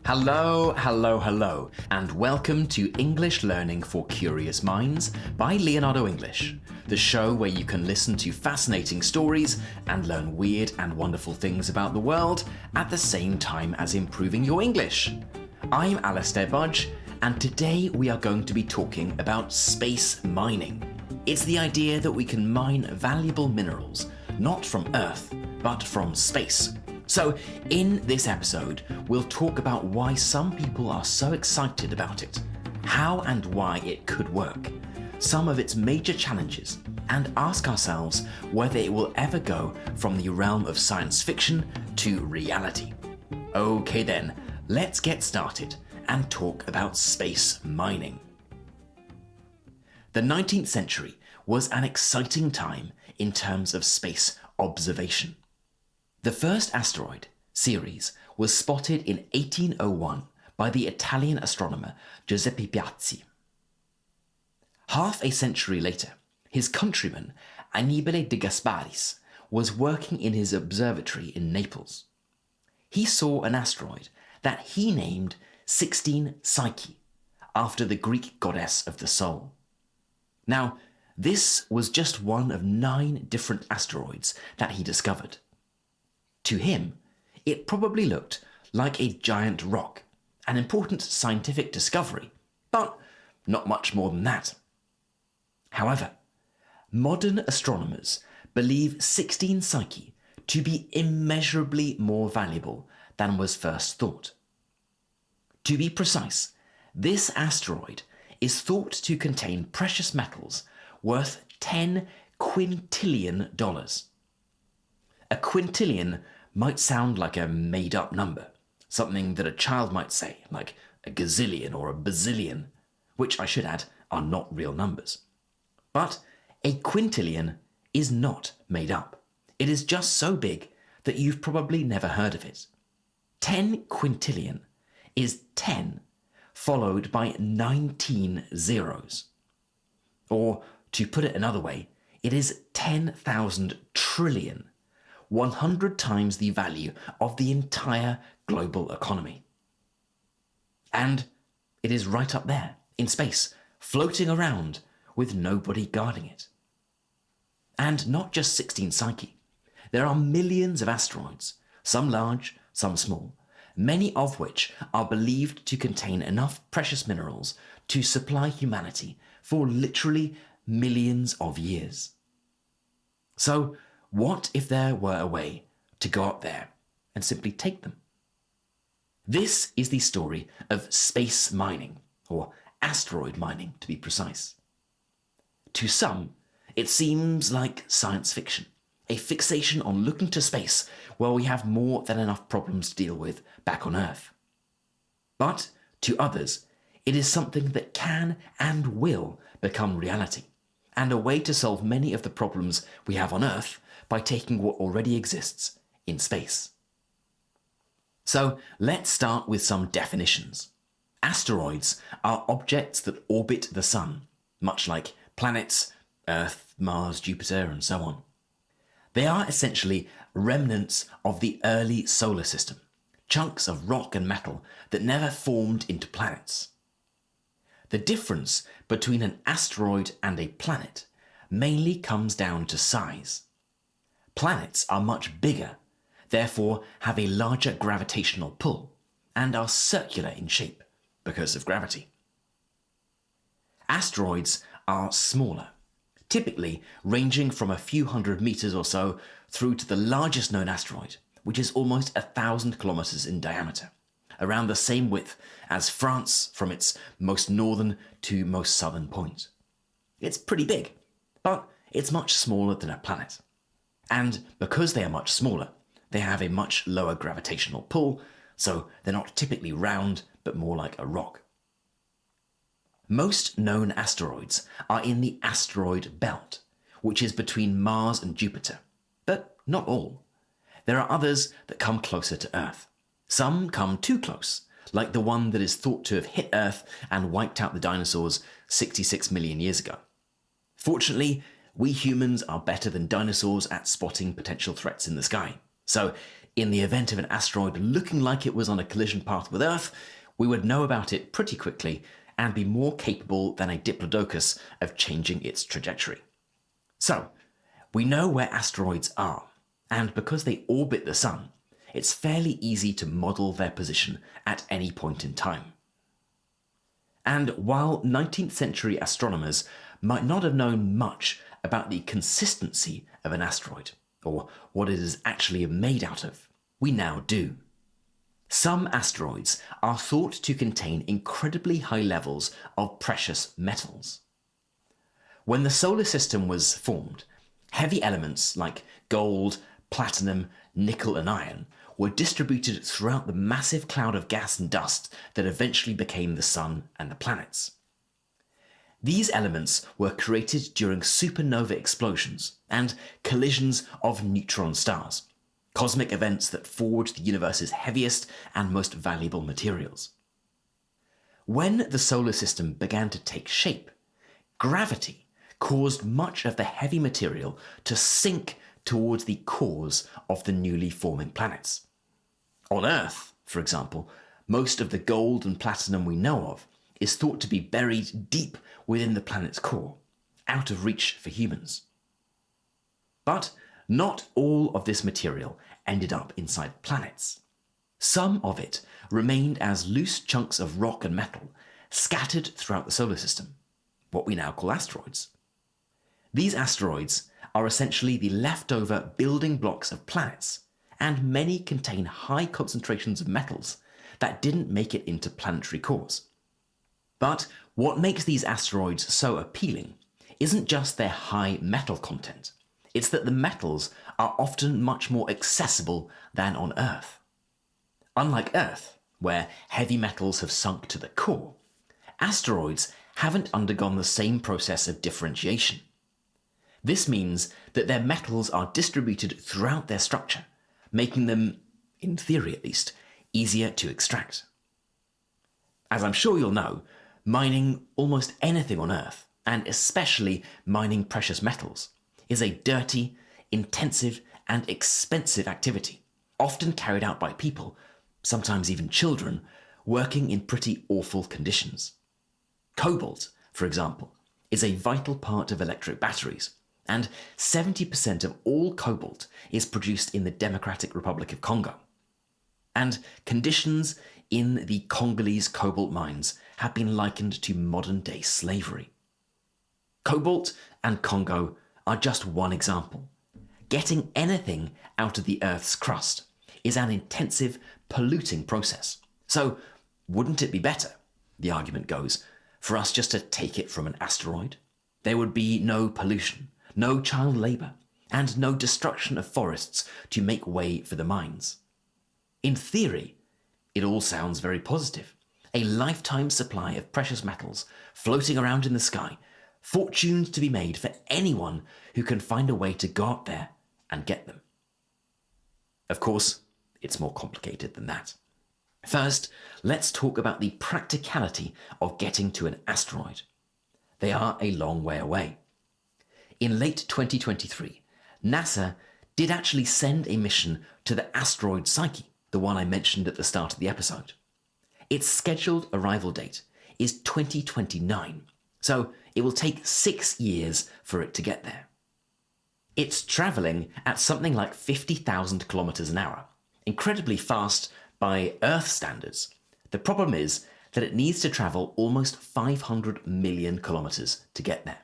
Hello, hello, hello, and welcome to English Learning for Curious Minds by Leonardo English, the show where you can listen to fascinating stories and learn weird and wonderful things about the world at the same time as improving your English. I'm Asteroids, and today we are going to be talking about space mining. It's the idea that we can mine valuable minerals, not from Earth, but from space. So, in this episode, we'll talk about why some people are so excited about it, how and why it could work, some of its major challenges, and ask ourselves whether it will ever go from the realm of science fiction to reality. Okay then, let's get started and talk about space mining. The 19th century was an exciting time in terms of space observation. The first asteroid, Ceres, was spotted in 1801 by the Italian astronomer Giuseppe Piazzi. Half a century later, his countryman Annibale de Gasparis was working in his observatory in Naples. He saw an asteroid that he named 16 Psyche, after the Greek goddess of the soul. Now, this was just one of 9 different asteroids that he discovered. To him, it probably looked like a giant rock, an important scientific discovery, but not much more than that. However, modern astronomers believe 16 Psyche to be immeasurably more valuable than was first thought. To be precise, this asteroid is thought to contain precious metals worth $10 quintillion. A quintillion might sound like a made-up number, something that a child might say, like a gazillion or a bazillion, which I should add are not real numbers. But a quintillion is not made up. It is just so big that you've probably never heard of it. 10 quintillion is 10 followed by 19 zeros. Or, to put it another way, it is 10,000 trillion. 100 times the value of the entire global economy. And it is right up there, in space, floating around with nobody guarding it. And not just 16 Psyche. There are millions of asteroids, some large, some small, many of which are believed to contain enough precious minerals to supply humanity for literally millions of years. So, what if there were a way to go up there and simply take them? This is the story of space mining, or asteroid mining to be precise. To some, it seems like science fiction, a fixation on looking to space where we have more than enough problems to deal with back on Earth. But to others, it is something that can and will become reality, and a way to solve many of the problems we have on Earth by taking what already exists in space. So let's start with some definitions. Asteroids are objects that orbit the Sun, much like planets, Earth, Mars, Jupiter, and so on. They are essentially remnants of the early solar system, chunks of rock and metal that never formed into planets. The difference between an asteroid and a planet mainly comes down to size. Planets are much bigger, therefore have a larger gravitational pull, and are circular in shape because of gravity. Asteroids are smaller, typically ranging from a few hundred meters or so through to the largest known asteroid, which is almost 1,000 kilometers in diameter, around the same width as France from its most northern to most southern point. It's pretty big, but it's much smaller than a planet. And because they are much smaller, they have a much lower gravitational pull, so they're not typically round, but more like a rock. Most known asteroids are in the asteroid belt, which is between Mars and Jupiter, but not all. There are others that come closer to Earth. Some come too close, like the one that is thought to have hit Earth and wiped out the dinosaurs 66 million years ago. Fortunately, we humans are better than dinosaurs at spotting potential threats in the sky. So In the event of an asteroid looking like it was on a collision path with Earth, we would know about it pretty quickly and be more capable than a diplodocus of changing its trajectory. So, we know where asteroids are, and because they orbit the Sun, it's fairly easy to model their position at any point in time. And while 19th century astronomers might not have known much about the consistency of an asteroid, or what it is actually made out of, we now do. Some asteroids are thought to contain incredibly high levels of precious metals. When the solar system was formed, heavy elements like gold, platinum, nickel, and iron were distributed throughout the massive cloud of gas and dust that eventually became the Sun and the planets. These elements were created during supernova explosions and collisions of neutron stars, cosmic events that forged the universe's heaviest and most valuable materials. When the solar system began to take shape, gravity caused much of the heavy material to sink towards the cores of the newly forming planets. On Earth, for example, most of the gold and platinum we know of is thought to be buried deep within the planet's core, out of reach for humans. But not all of this material ended up inside planets. Some of it remained as loose chunks of rock and metal scattered throughout the solar system, what we now call asteroids. These asteroids are essentially the leftover building blocks of planets, and many contain high concentrations of metals that didn't make it into planetary cores. But what makes these asteroids so appealing isn't just their high metal content. It's that the metals are often much more accessible than on Earth. Unlike Earth, where heavy metals have sunk to the core, asteroids haven't undergone the same process of differentiation. This means that their metals are distributed throughout their structure, making them, in theory at least, easier to extract. As I'm sure you'll know, mining almost anything on Earth, and especially mining precious metals, is a dirty, intensive, and expensive activity, often carried out by people, sometimes even children, working in pretty awful conditions. Cobalt, for example, is a vital part of electric batteries, and 70% of all cobalt is produced in the Democratic Republic of Congo. And conditions in the Congolese cobalt mines have been likened to modern-day slavery. Cobalt and Congo are just one example. Getting anything out of the Earth's crust is an intensive, polluting process. So, wouldn't it be better, the argument goes, for us just to take it from an asteroid? There would be no pollution, no child labour, and no destruction of forests to make way for the mines. In theory, it all sounds very positive. A lifetime supply of precious metals floating around in the sky, fortunes to be made for anyone who can find a way to go up there and get them. Of course, it's more complicated than that. First, let's talk about the practicality of getting to an asteroid. They are a long way away. In late 2023, NASA did actually send a mission to the asteroid Psyche, the one I mentioned at the start of the episode. Its scheduled arrival date is 2029, so it will take 6 years for it to get there. It's travelling at something like 50,000 kilometers an hour, incredibly fast by Earth standards. The problem is that it needs to travel almost 500 million kilometers to get there.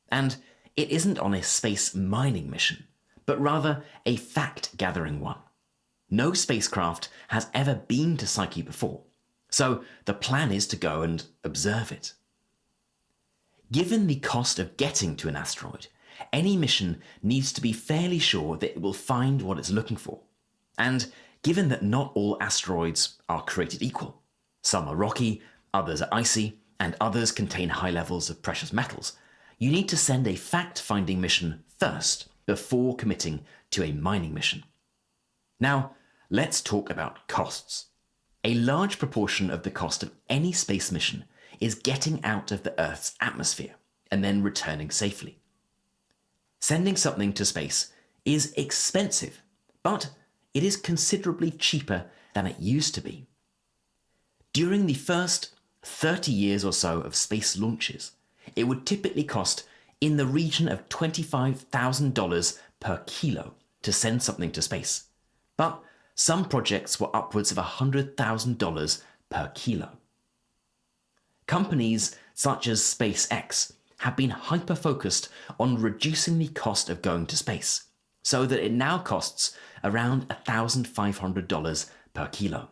And it isn't on a space mining mission, but rather a fact-gathering one. No spacecraft has ever been to Psyche before, so the plan is to go and observe it. Given the cost of getting to an asteroid, any mission needs to be fairly sure that it will find what it's looking for. And given that not all asteroids are created equal, some are rocky, others are icy, and others contain high levels of precious metals, you need to send a fact-finding mission first before committing to a mining mission. Now, let's talk about costs. A large proportion of the cost of any space mission is getting out of the Earth's atmosphere and then returning safely. Sending something to space is expensive, but it is considerably cheaper than it used to be. During the first 30 years or so of space launches, it would typically cost in the region of $25,000 per kilo to send something to space. But some projects were upwards of $100,000 per kilo. Companies such as SpaceX have been hyper-focused on reducing the cost of going to space, so that it now costs around $1,500 per kilo.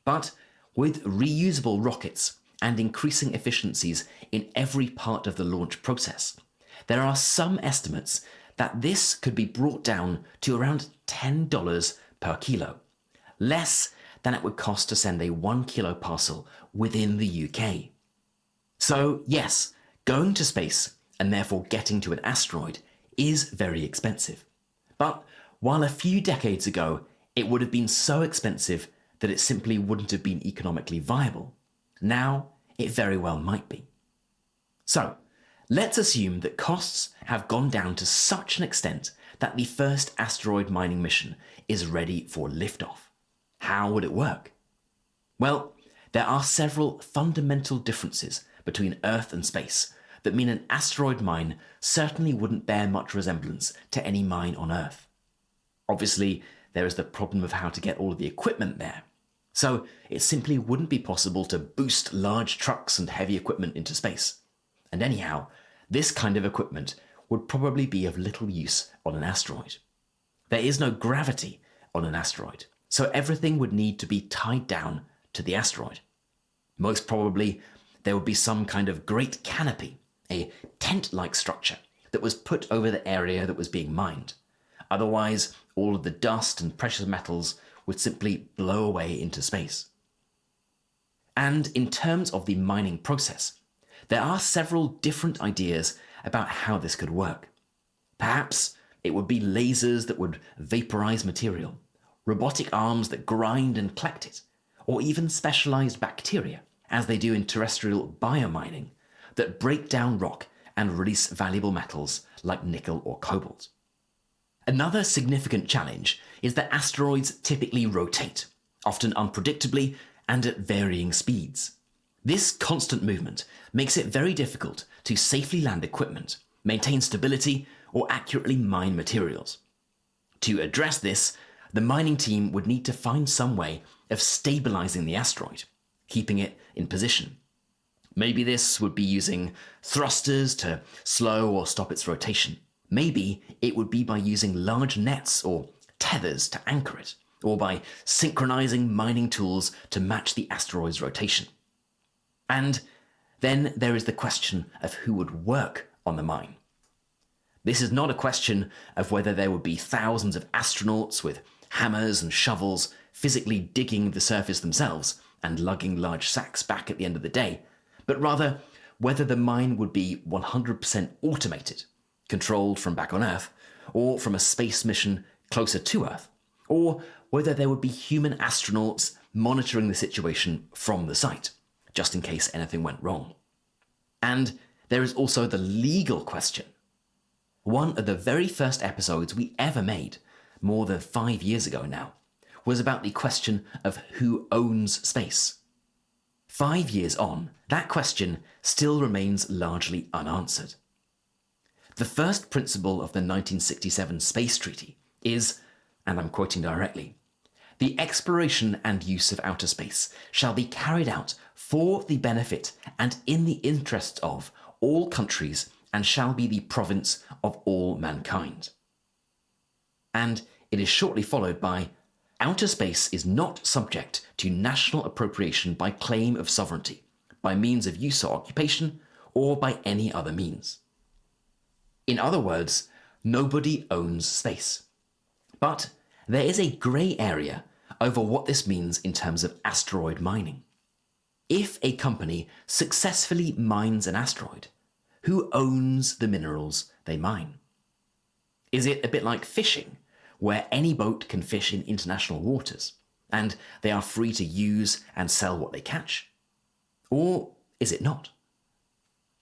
But with reusable rockets and increasing efficiencies in every part of the launch process, there are some estimates that this could be brought down to around $10 per kilo, less than it would cost to send a 1 kilo parcel within the UK. So yes, going to space, and therefore getting to an asteroid, is very expensive. But while a few decades ago it would have been so expensive that it simply wouldn't have been economically viable, now it very well might be. So let's assume that costs have gone down to such an extent that the first asteroid mining mission is ready for liftoff. How would it work? Well, there are several fundamental differences between Earth and space that mean an asteroid mine certainly wouldn't bear much resemblance to any mine on Earth. Obviously, there is the problem of how to get all of the equipment there. So it simply wouldn't be possible to boost large trucks and heavy equipment into space. And anyhow, this kind of equipment would probably be of little use on an asteroid. There is no gravity on an asteroid, so everything would need to be tied down to the asteroid. Most probably, there would be some kind of great canopy, a tent-like structure that was put over the area that was being mined. Otherwise, all of the dust and precious metals would simply blow away into space. And in terms of the mining process, there are several different ideas about how this could work. Perhaps it would be lasers that would vaporize material, robotic arms that grind and collect it, or even specialized bacteria, as they do in terrestrial biomining, that break down rock and release valuable metals like nickel or cobalt. Another significant challenge is that asteroids typically rotate, often unpredictably and at varying speeds. This constant movement makes it very difficult to safely land equipment, maintain stability, or accurately mine materials. To address this, the mining team would need to find some way of stabilizing the asteroid, keeping it in position. Maybe this would be using thrusters to slow or stop its rotation. Maybe it would be by using large nets or tethers to anchor it, or by synchronizing mining tools to match the asteroid's rotation. And then there is the question of who would work on the mine. This is not a question of whether there would be thousands of astronauts with hammers and shovels physically digging the surface themselves and lugging large sacks back at the end of the day, but rather whether the mine would be 100% automated, controlled from back on Earth, or from a space mission closer to Earth, or whether there would be human astronauts monitoring the situation from the site, just in case anything went wrong. And there is also the legal question. One of the very first episodes we ever made, more than 5 years ago now, was about the question of who owns space. 5 years on, that question still remains largely unanswered. The first principle of the 1967 Space Treaty is, and I'm quoting directly, "The exploration and use of outer space shall be carried out for the benefit and in the interests of all countries and shall be the province of all mankind." And it is shortly followed by, "Outer space is not subject to national appropriation by claim of sovereignty, by means of use or occupation, or by any other means." In other words, nobody owns space. But there is a grey area over what this means in terms of asteroid mining. If a company successfully mines an asteroid, who owns the minerals they mine? Is it a bit like fishing, where any boat can fish in international waters, and they are free to use and sell what they catch? Or is it not?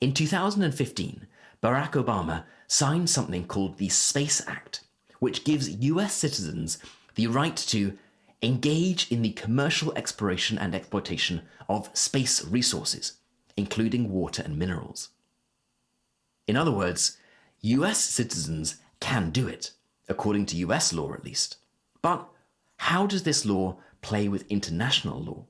In 2015, Barack Obama signed something called the Space Act, which gives US citizens the right to engage in the commercial exploration and exploitation of space resources, including water and minerals. In other words, US citizens can do it, according to US law at least. But how does this law play with international law?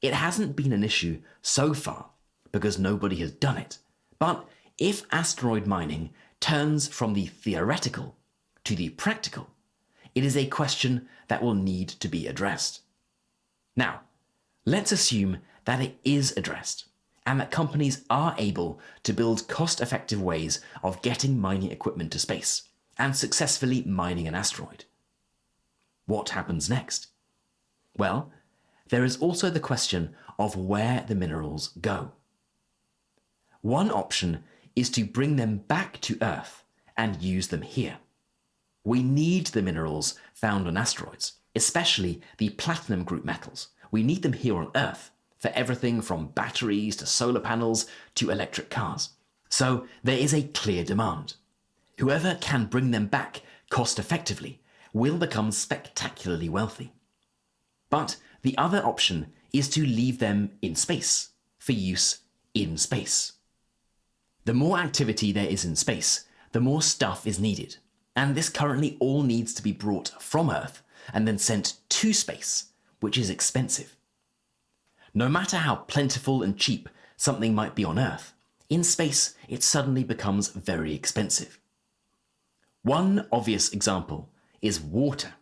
It hasn't been an issue so far because nobody has done it. But if asteroid mining turns from the theoretical to the practical, it is a question that will need to be addressed. Now, let's assume that it is addressed and that companies are able to build cost-effective ways of getting mining equipment to space and successfully mining an asteroid. What happens next? Well, there is also the question of where the minerals go. One option is to bring them back to Earth and use them here. We need the minerals found on asteroids, especially the platinum group metals. We need them here on Earth for everything from batteries to solar panels to electric cars. So there is a clear demand. Whoever can bring them back cost effectively will become spectacularly wealthy. But the other option is to leave them in space for use in space. The more activity there is in space, the more stuff is needed. And this currently all needs to be brought from Earth and then sent to space, which is expensive. No matter how plentiful and cheap something might be on Earth, in space it suddenly becomes very expensive. One obvious example is water.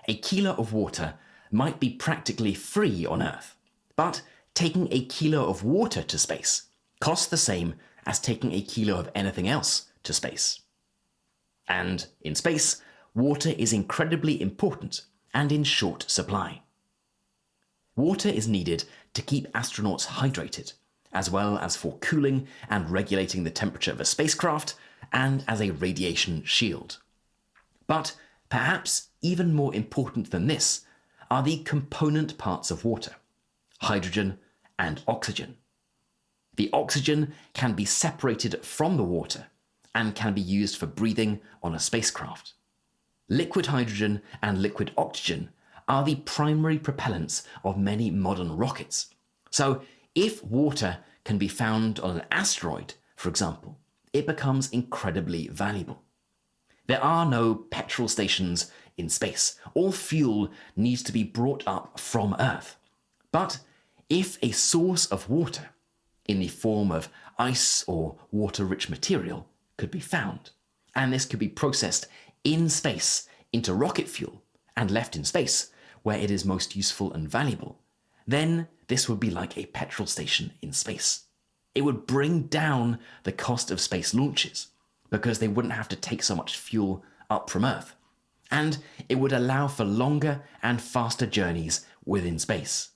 A kilo of water might be practically free on Earth, but taking a kilo of water to space costs the same as taking a kilo of anything else to space. And in space, water is incredibly important and in short supply. Water is needed to keep astronauts hydrated, as well as for cooling and regulating the temperature of a spacecraft, and as a radiation shield. But perhaps even more important than this are the component parts of water: hydrogen and oxygen. The oxygen can be separated from the water and can be used for breathing on a spacecraft. Liquid hydrogen and liquid oxygen are the primary propellants of many modern rockets. So if water can be found on an asteroid, for example, it becomes incredibly valuable. There are no petrol stations in space. All fuel needs to be brought up from Earth. But if a source of water, in the form of ice or water-rich material, could be found, and this could be processed in space into rocket fuel and left in space where it is most useful and valuable, then this would be like a petrol station in space. It would bring down the cost of space launches because they wouldn't have to take so much fuel up from Earth, and it would allow for longer and faster journeys within space.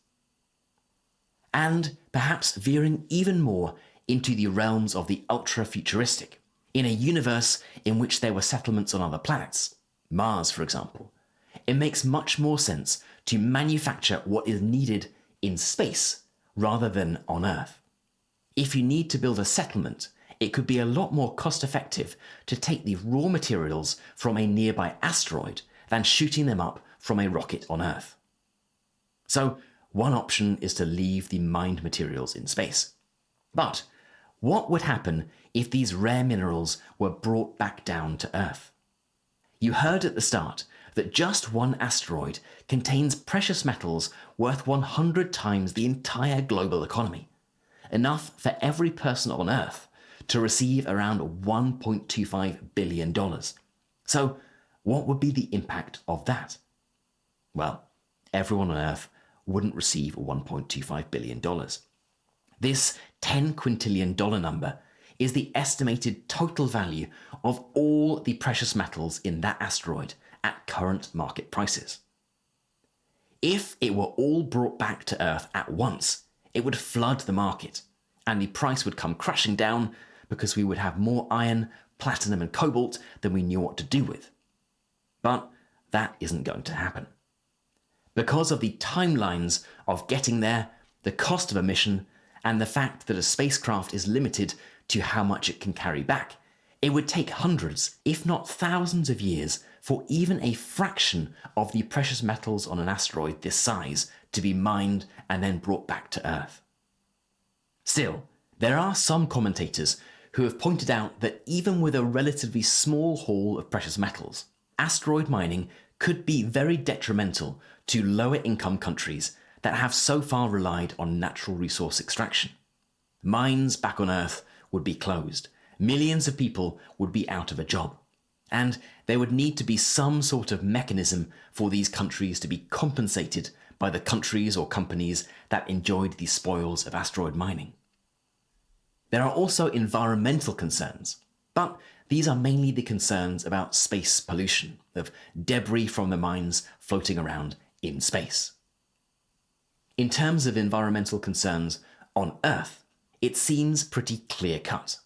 And perhaps veering even more into the realms of the ultra-futuristic, in a universe in which there were settlements on other planets, Mars for example, it makes much more sense to manufacture what is needed in space rather than on Earth. If you need to build a settlement, it could be a lot more cost-effective to take the raw materials from a nearby asteroid than shooting them up from a rocket on Earth. So one option is to leave the mined materials in space. But what would happen if these rare minerals were brought back down to Earth? You heard at the start that just one asteroid contains precious metals worth 100 times the entire global economy, enough for every person on Earth to receive around $1.25 billion. So what would be the impact of that? Well, everyone on Earth wouldn't receive $1.25 billion. This $10 quintillion number is the estimated total value of all the precious metals in that asteroid at current market prices. If it were all brought back to Earth at once, it would flood the market, and the price would come crashing down because we would have more iron, platinum, and cobalt than we knew what to do with. But that isn't going to happen. Because of the timelines of getting there, the cost of a mission, and the fact that a spacecraft is limited to how much it can carry back, It would take hundreds, if not thousands of years for even a fraction of the precious metals on an asteroid this size to be mined and then brought back to Earth. Still, there are some commentators who have pointed out that even with a relatively small haul of precious metals, asteroid mining could be very detrimental to lower income countries that have so far relied on natural resource extraction. Mines back on Earth would be closed. Millions of people would be out of a job. And there would need to be some sort of mechanism for these countries to be compensated by the countries or companies that enjoyed the spoils of asteroid mining. There are also environmental concerns, but these are mainly the concerns about space pollution, of debris from the mines floating around in space. In terms of environmental concerns on Earth, it seems pretty clear-cut.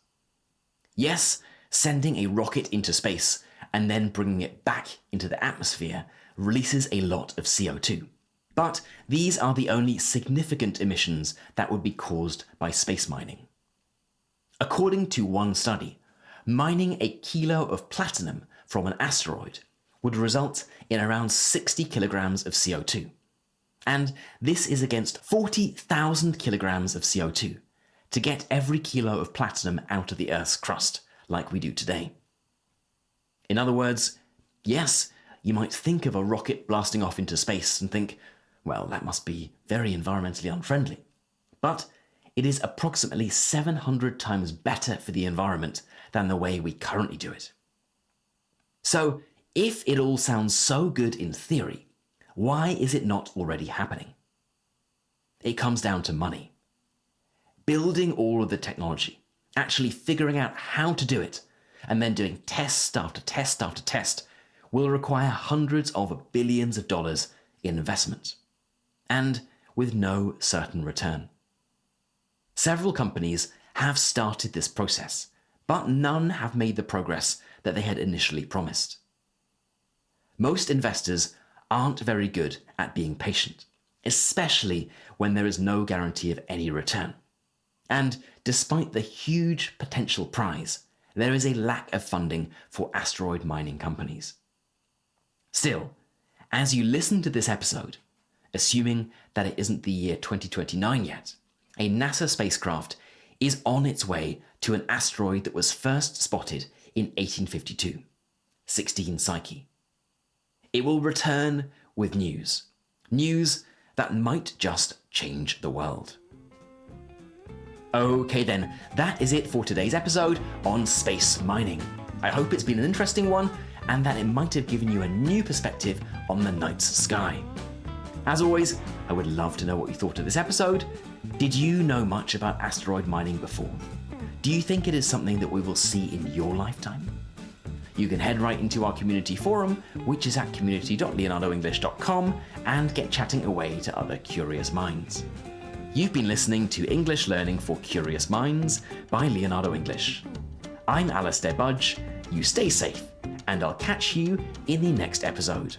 Yes, sending a rocket into space and then bringing it back into the atmosphere releases a lot of CO2. But these are the only significant emissions that would be caused by space mining. According to one study, mining a kilo of platinum from an asteroid would result in around 60 kilograms of CO2. And this is against 40,000 kilograms of CO2 to get every kilo of platinum out of the Earth's crust, like we do today. In other words, yes, you might think of a rocket blasting off into space and think, well, that must be very environmentally unfriendly. But it is approximately 700 times better for the environment than the way we currently do it. So, if it all sounds so good in theory, why is it not already happening? It comes down to money. Building all of the technology, actually figuring out how to do it, and then doing test after test after test will require hundreds of billions of dollars in investment, and with no certain return. Several companies have started this process, but none have made the progress that they had initially promised. Most investors aren't very good at being patient, especially when there is no guarantee of any return. And despite the huge potential prize, there is a lack of funding for asteroid mining companies. Still, as you listen to this episode, assuming that it isn't the year 2029 yet, a NASA spacecraft is on its way to an asteroid that was first spotted in 1852, 16 Psyche. It will return with news that might just change the world. Okay then, that is it for today's episode on space mining. I hope it's been an interesting one and that it might have given you a new perspective on the night's sky. As always, I would love to know what you thought of this episode. Did you know much about asteroid mining before? Do you think it is something that we will see in your lifetime? You can head right into our community forum, which is at community.leonardoenglish.com, and get chatting away to other curious minds. You've been listening to English Learning for Curious Minds by Leonardo English. I'm Alastair Budge, you stay safe, and I'll catch you in the next episode.